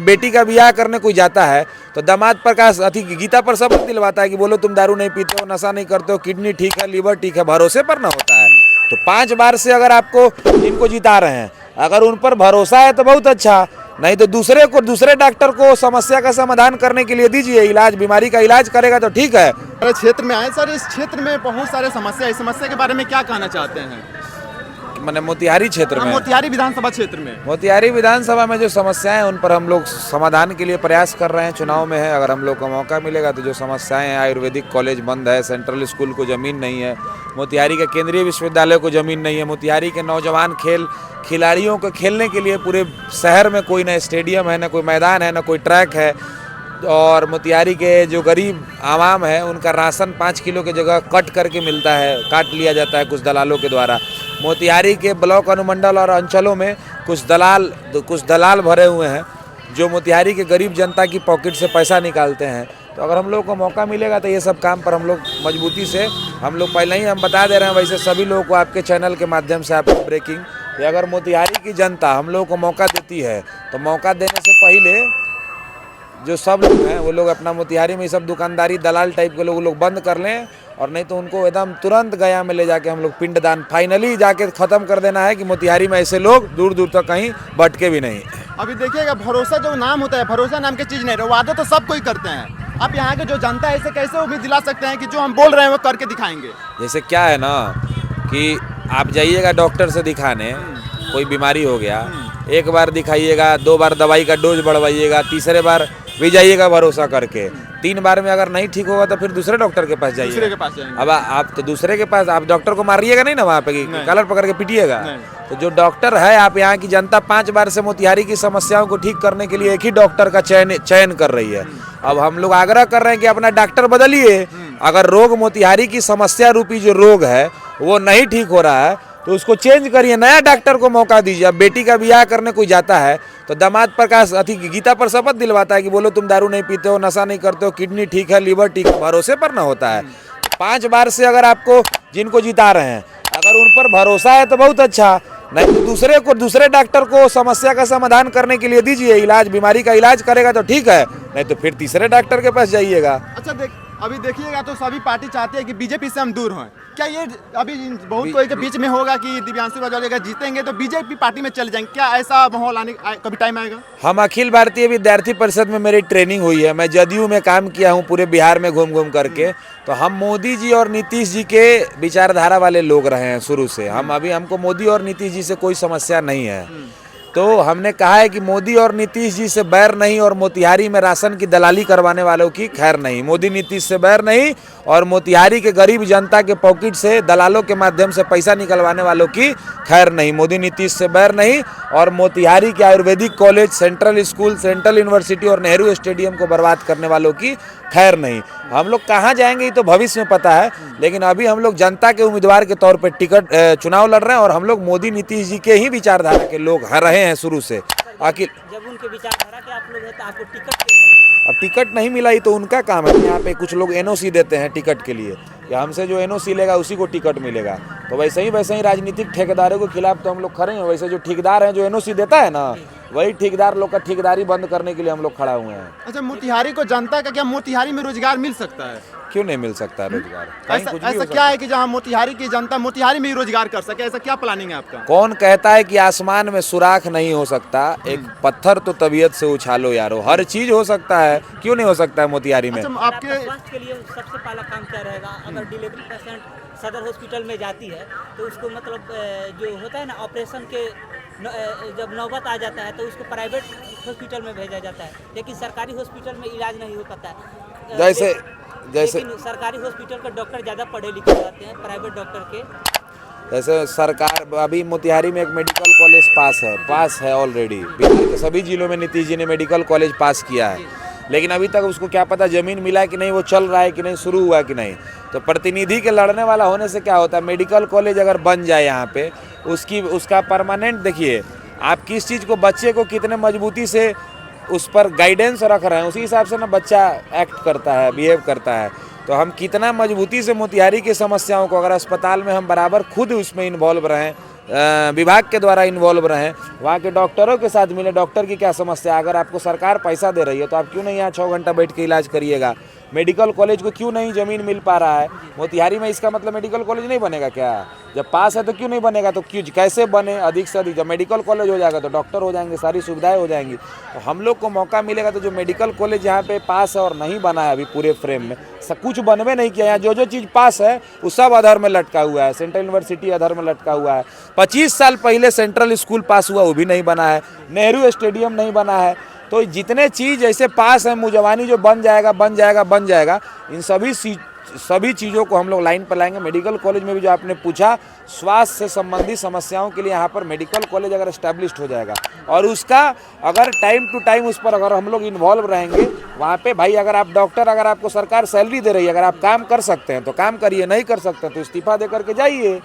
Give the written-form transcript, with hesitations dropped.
बेटी का ब्याह करने कोई जाता है तो दामाद पर का गीता पर शपथ दिलवाता है कि बोलो तुम दारू नहीं पीते हो, नशा नहीं करते हो, किडनी ठीक है, लीवर ठीक है, भरोसे पर ना होता है। तो 5 बार से अगर आपको इनको जिता रहे हैं, अगर उन पर भरोसा है तो बहुत अच्छा, नहीं तो दूसरे डॉक्टर को समस्या का समाधान करने के लिए दीजिए इलाज, बीमारी का इलाज करेगा तो ठीक है। हमारे क्षेत्र में आए सर, इस क्षेत्र में बहुत सारे समस्या है, इस समस्या के बारे में क्या कहना चाहते हैं? मैंने मोतिहारी क्षेत्र में, मोतिहारी विधानसभा क्षेत्र में, मोतिहारी विधानसभा में जो समस्याएं हैं उन पर हम लोग समाधान के लिए प्रयास कर रहे हैं। चुनाव में है, अगर हम लोग को मौका मिलेगा तो जो समस्याएं हैं, आयुर्वेदिक कॉलेज बंद है, सेंट्रल स्कूल को ज़मीन नहीं है, मोतिहारी के केंद्रीय विश्वविद्यालय को ज़मीन नहीं है, मोतिहारी के नौजवान खिलाड़ियों को खेलने के लिए पूरे शहर में कोई ना स्टेडियम है, ना कोई मैदान है, ना कोई ट्रैक है, और मोतिहारी के जो गरीब आवाम है उनका राशन 5 किलो की जगह कट करके मिलता है, काट लिया जाता है कुछ दलालों के द्वारा। मोतिहारी के ब्लॉक अनुमंडल और अंचलों में कुछ दलाल भरे हुए हैं जो मोतिहारी के गरीब जनता की पॉकेट से पैसा निकालते हैं। तो अगर हम लोग को मौका मिलेगा तो ये सब काम पर हम लोग मजबूती से, हम लोग पहले ही हम बता दे रहे हैं वैसे सभी लोगों को आपके चैनल के माध्यम से आपको ब्रेकिंग, कि अगर मोतिहारी की जनता हम लोगों को मौका देती है तो मौका देने से पहले जो सब लोग हैं वो लोग अपना मोतिहारी में सब दुकानदारी दलाल टाइप के लोग बंद कर लें, और नहीं तो उनको एकदम तुरंत गया में ले जाके हम लोग पिंडदान फाइनली जाके ख़त्म कर देना है कि मोतिहारी में ऐसे लोग दूर दूर तक कहीं भटके भी नहीं। अभी देखिएगा, भरोसा जो नाम होता है, भरोसा नाम की चीज़ नहीं है, वादा तो सब कोई करते हैं। आप यहाँ के जो जनता है इसे कैसे उम्मीद दिला सकते हैं कि जो हम बोल रहे हैं वो करके दिखाएंगे? जैसे क्या है ना कि आप जाइएगा डॉक्टर से दिखाने, कोई बीमारी हो गया, 1 बार दिखाइएगा, 2 बार दवाई का डोज बढ़वाइएगा, तीसरे बार भी जाइएगा भरोसा करके, 3 बार में अगर नहीं ठीक होगा तो फिर दूसरे डॉक्टर के पास जाइए। दूसरे के पास जाएंगे। अब आप तो दूसरे के पास, आप डॉक्टर को मारिएगा नहीं ना वहाँ पे, कलर पकड़ के पीटिएगा। तो जो डॉक्टर है, आप यहाँ की जनता 5 बार से मोतिहारी की समस्याओं को ठीक करने के लिए एक ही डॉक्टर का चयन कर रही है। अब हम लोग आग्रह कर रहे हैं कि अपना डॉक्टर बदलिए। अगर रोग मोतिहारी की समस्या रूपी जो रोग है वो नहीं ठीक हो रहा है तो उसको चेंज करिए, नया डॉक्टर को मौका दीजिए। अब बेटी का ब्याह करने कोई जाता है तो दामाद पर का गीता पर शपथ दिलवाता है कि बोलो तुम दारू नहीं पीते हो, नशा नहीं करते हो, किडनी ठीक है, लीवर ठीक है, भरोसे पर ना होता है। 5 बार से अगर आपको जिनको जिता रहे हैं, अगर उन पर भरोसा है तो बहुत अच्छा, नहीं तो दूसरे डॉक्टर को समस्या का समाधान करने के लिए दीजिए इलाज, बीमारी का इलाज करेगा तो ठीक है, नहीं तो फिर तीसरे डॉक्टर के पास जाइएगा। अच्छा अभी देखिएगा तो सभी पार्टी चाहती है कि बीजेपी से हम दूर हों। क्या ये अभी बहुत कोई के बीच में होगा कि दिव्यांशु बाजवा जीतेंगे तो बीजेपी पार्टी में चले जाएंगे? क्या ऐसा माहौल कभी टाइम आएगा? हम अखिल भारतीय विद्यार्थी परिषद में मेरी ट्रेनिंग हुई है, मैं जदयू में काम किया हूँ पूरे बिहार में घूम करके। तो हम मोदी जी और नीतीश जी के विचारधारा वाले लोग रहे हैं शुरू से। हमको मोदी और नीतीश जी से कोई समस्या नहीं है। तो हमने कहा है कि मोदी और नीतीश जी से बैर नहीं, और मोतिहारी में राशन की दलाली करवाने वालों की खैर नहीं। मोदी नीतीश से बैर नहीं, और मोतिहारी के गरीब जनता के पॉकेट से दलालों के माध्यम से पैसा निकलवाने वालों की खैर नहीं। मोदी नीतीश से बैर नहीं, और मोतिहारी के Ayurvedic college, central school, central university और नेहरू स्टेडियम को बर्बाद करने वालों की खैर नहीं। हम लोग कहाँ जाएंगे ये तो भविष्य में पता है, लेकिन अभी हम लोग जनता के उम्मीदवार के तौर पर चुनाव लड़ रहे हैं, और हम लोग मोदी नीतीश जी के ही विचारधारा के लोग रहे हैं शुरू से। आखिर जब उनके विचारधारा के आप लोग हैं तो आपको टिकट क्यों नहीं? अब टिकट नहीं मिला ही तो उनका काम है। यहाँ पे कुछ लोग एनओसी देते हैं टिकट के लिए, या हमसे जो एनओसी लेगा उसी को टिकट मिलेगा। तो वैसे ही राजनीतिक ठेकेदारों के खिलाफ तो हम लोग खड़े हैं। वैसे जो ठेकेदार हैं जो एनओसी देता है ना, वही ठेकेदार लोग का ठेकेदारी बंद करने के लिए हम लोग खड़ा हुए हैं। अच्छा, मोतिहारी को जनता का क्या मोतिहारी में रोजगार मिल सकता है? क्यों नहीं मिल सकता है रोजगार? ऐसा क्या है कि जहाँ मोतिहारी की जनता मोतिहारी में ही रोजगार कर सके? ऐसा क्या प्लानिंग है आपका? कौन कहता है कि आसमान में सुराख नहीं हो सकता? एक पत्थर तो तबीयत से उछालो यारो, हर चीज हो सकता है, क्यों नहीं हो सकता है मोतिहारी में? अच्छा, आपके स्वास्थ्य के लिए सबसे पहला काम क्या रहेगा? अगर डिलीवरी पेशेंट सदर हॉस्पिटल में जाती है तो उसको मतलब जो होता है ना ऑपरेशन के जब नौबत आ जाता है तो उसको प्राइवेट हॉस्पिटल में भेजा जाता है, लेकिन सरकारी हॉस्पिटल में इलाज नहीं हो पाता है। जैसे सरकारी हॉस्पिटल के डॉक्टर ज़्यादा पढ़े लिखे रहते हैं प्राइवेट डॉक्टर के। जैसे सरकार अभी मोतिहारी में एक मेडिकल कॉलेज पास है ऑलरेडी। बिहार के सभी जिलों में नीतीश जी ने मेडिकल कॉलेज पास किया है, लेकिन अभी तक उसको क्या पता ज़मीन मिला है कि नहीं, वो चल रहा है कि नहीं, शुरू हुआ कि नहीं। तो प्रतिनिधि के लड़ने वाला होने से क्या होता है, मेडिकल कॉलेज अगर बन जाए यहाँ पे, उसका परमानेंट, देखिए आप किस चीज़ को, बच्चे को कितने मजबूती से उस पर गाइडेंस रख रहे हैं, उसी हिसाब से ना बच्चा एक्ट करता है, बिहेव करता है। तो हम कितना मजबूती से मोतिहारी की समस्याओं को, अगर अस्पताल में हम बराबर खुद उसमें इन्वॉल्व रहें, विभाग के द्वारा इन्वॉल्व रहें, वहाँ के डॉक्टरों के साथ मिले, डॉक्टर की क्या समस्या है, अगर आपको सरकार पैसा दे रही है तो आप क्यों नहीं यहाँ 6 घंटा बैठ के इलाज करिएगा। मेडिकल कॉलेज को क्यों नहीं ज़मीन मिल पा रहा है मोतिहारी में, इसका मतलब मेडिकल कॉलेज नहीं बनेगा क्या? जब पास है तो क्यों नहीं बनेगा, तो क्यों कैसे बने अधिक से अधिक। जब मेडिकल कॉलेज हो जाएगा तो डॉक्टर हो जाएंगे, सारी सुविधाएं हो जाएंगी। तो हम लोग को मौका मिलेगा तो जो मेडिकल कॉलेज यहाँ पे पास है और नहीं बना है अभी पूरे फ्रेम में, सब कुछ बनवे नहीं किया, यहाँ जो चीज़ पास है वो सब अधर में लटका हुआ है। सेंट्रल यूनिवर्सिटी अधर में लटका हुआ है। 25 साल पहले सेंट्रल स्कूल पास हुआ वो भी नहीं बना है, नेहरू स्टेडियम नहीं बना है। तो जितने चीज़ ऐसे पास है मुजवानी जो बन जाएगा, इन सभी चीज़ों को हम लोग लाइन पर लाएंगे। मेडिकल कॉलेज में भी जो आपने पूछा, स्वास्थ्य से संबंधित समस्याओं के लिए यहाँ पर मेडिकल कॉलेज अगर एस्टैब्लिश्ड हो जाएगा और उसका अगर टाइम टू टाइम उस पर अगर हम लोग इन्वॉल्व रहेंगे, वहाँ पे भाई अगर आप डॉक्टर, अगर आपको सरकार सैलरी दे रही है, अगर आप काम कर सकते हैं तो काम करिए, नहीं कर सकते हैं तो इस्तीफा दे करके जाइए।